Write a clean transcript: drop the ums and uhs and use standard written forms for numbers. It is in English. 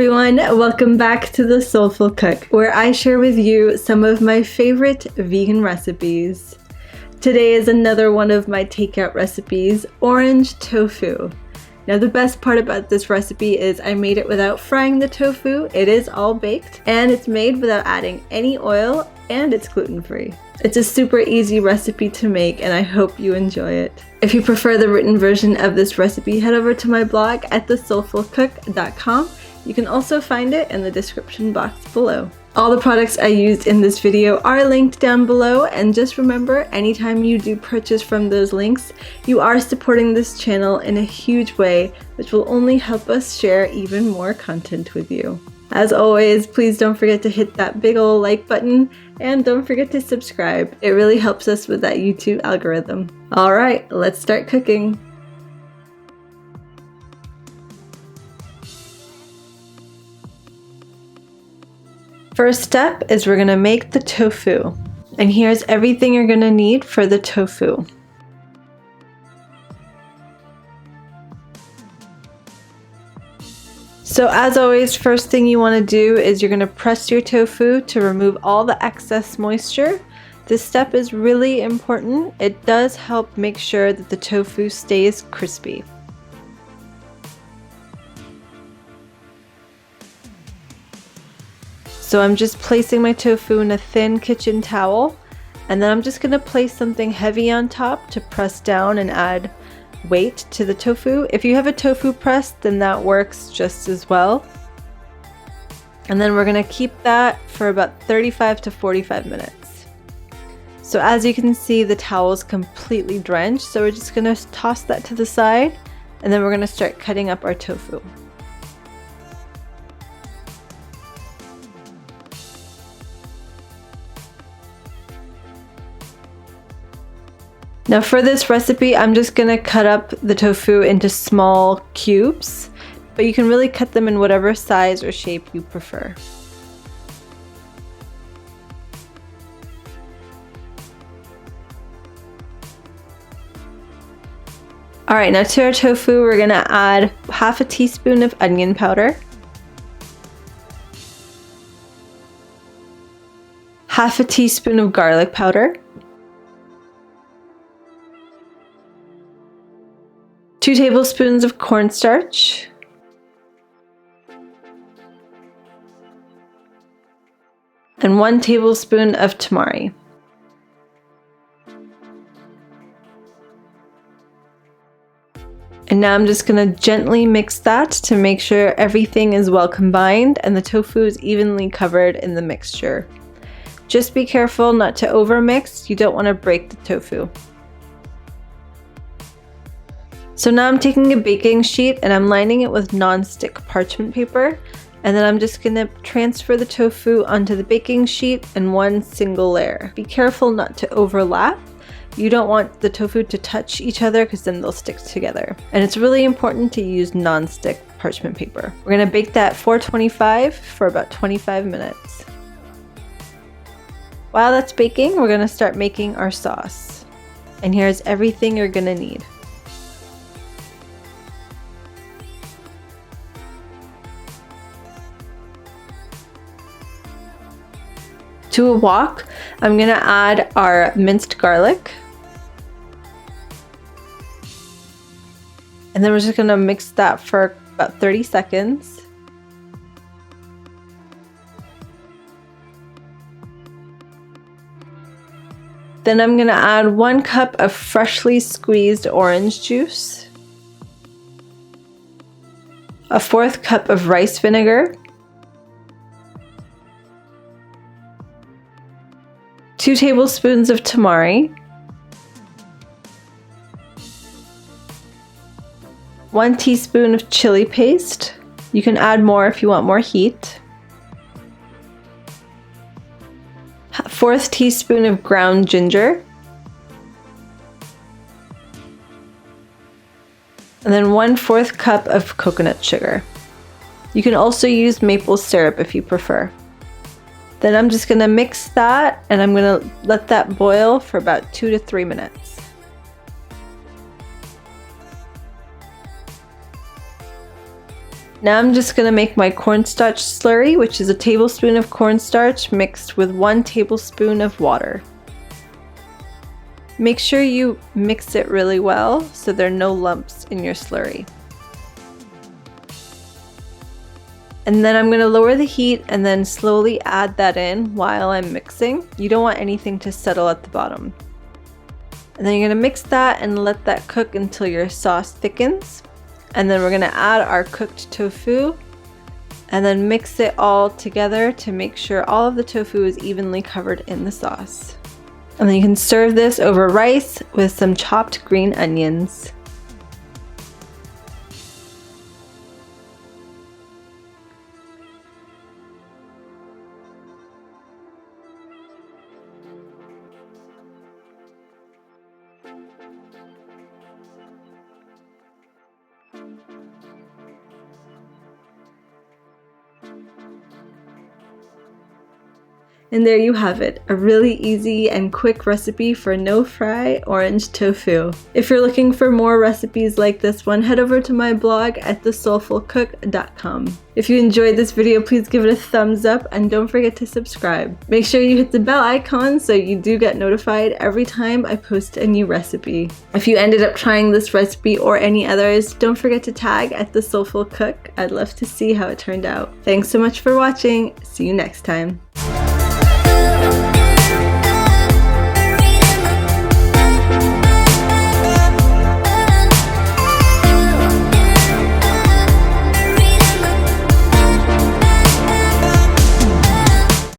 everyone, welcome back to the Soulful Cook, where I share with you some of my favorite vegan recipes. Today is another one of my takeout recipes, orange tofu. Now the best part about this recipe is I made it without frying the tofu, it is all baked, and it's made without adding any oil, and it's gluten-free. It's a super easy recipe to make and I hope you enjoy it. If you prefer the written version of this recipe, head over to my blog at thesoulfulcook.com. You can also find it in the description box below. All the products I used in this video are linked down below, and just remember, anytime you do purchase from those links, you are supporting this channel in a huge way, which will only help us share even more content with you. As always, please don't forget to hit that big ol' like button, and don't forget to subscribe. It really helps us with that YouTube algorithm. Alright, let's start cooking. First step is we're gonna make the tofu. And here's everything you're gonna need for the tofu. So as always, first thing you wanna do is you're gonna press your tofu to remove all the excess moisture. This step is really important. It does help make sure that the tofu stays crispy. So I'm just placing my tofu in a thin kitchen towel, and then I'm just gonna place something heavy on top to press down and add weight to the tofu. If you have a tofu press, then that works just as well. And then we're gonna keep that for about 35 to 45 minutes. So as you can see, the towel is completely drenched, so we're just gonna toss that to the side, and then we're gonna start cutting up our tofu. Now for this recipe, I'm just gonna cut up the tofu into small cubes, but you can really cut them in whatever size or shape you prefer. Alright, now to our tofu, we're gonna add half a teaspoon of onion powder, half a teaspoon of garlic powder, 2 tablespoons of cornstarch, and 1 tablespoon of tamari. And now I'm just going to gently mix that to make sure everything is well combined and the tofu is evenly covered in the mixture. Just be careful not to overmix, you don't want to break the tofu. So now I'm taking a baking sheet and I'm lining it with nonstick parchment paper, and then I'm just going to transfer the tofu onto the baking sheet in one single layer. Be careful not to overlap. You don't want the tofu to touch each other because then they'll stick together. And it's really important to use nonstick parchment paper. We're going to bake that at 425 for about 25 minutes. While that's baking, we're going to start making our sauce. And here's everything you're going to need. To a wok, I'm gonna add our minced garlic. And then we're just gonna mix that for about 30 seconds. Then I'm gonna add 1 cup of freshly squeezed orange juice, a 1/4 cup of rice vinegar, 2 tablespoons of tamari, 1 teaspoon of chili paste. You can add more if you want more heat. 1/4 teaspoon of ground ginger. And then 1/4 cup of coconut sugar. You can also use maple syrup if you prefer. Then I'm just gonna mix that and I'm gonna let that boil for about 2 to 3 minutes. Now I'm just going to make my cornstarch slurry, which is a tablespoon of cornstarch mixed with 1 tablespoon of water. Make sure you mix it really well so there are no lumps in your slurry. And then I'm going to lower the heat and then slowly add that in while I'm mixing. You don't want anything to settle at the bottom. And then you're going to mix that and let that cook until your sauce thickens. And then we're going to add our cooked tofu and then mix it all together to make sure all of the tofu is evenly covered in the sauce. And then you can serve this over rice with some chopped green onions. And there you have it, a really easy and quick recipe for no fry orange tofu. If you're looking for more recipes like this one, head over to my blog at thesoulfulcook.com. If you enjoyed this video, please give it a thumbs up and don't forget to subscribe. Make sure you hit the bell icon so you do get notified every time I post a new recipe. If you ended up trying this recipe or any others, don't forget to tag at The Soulful Cook. I'd love to see how it turned out. Thanks so much for watching. See you next time.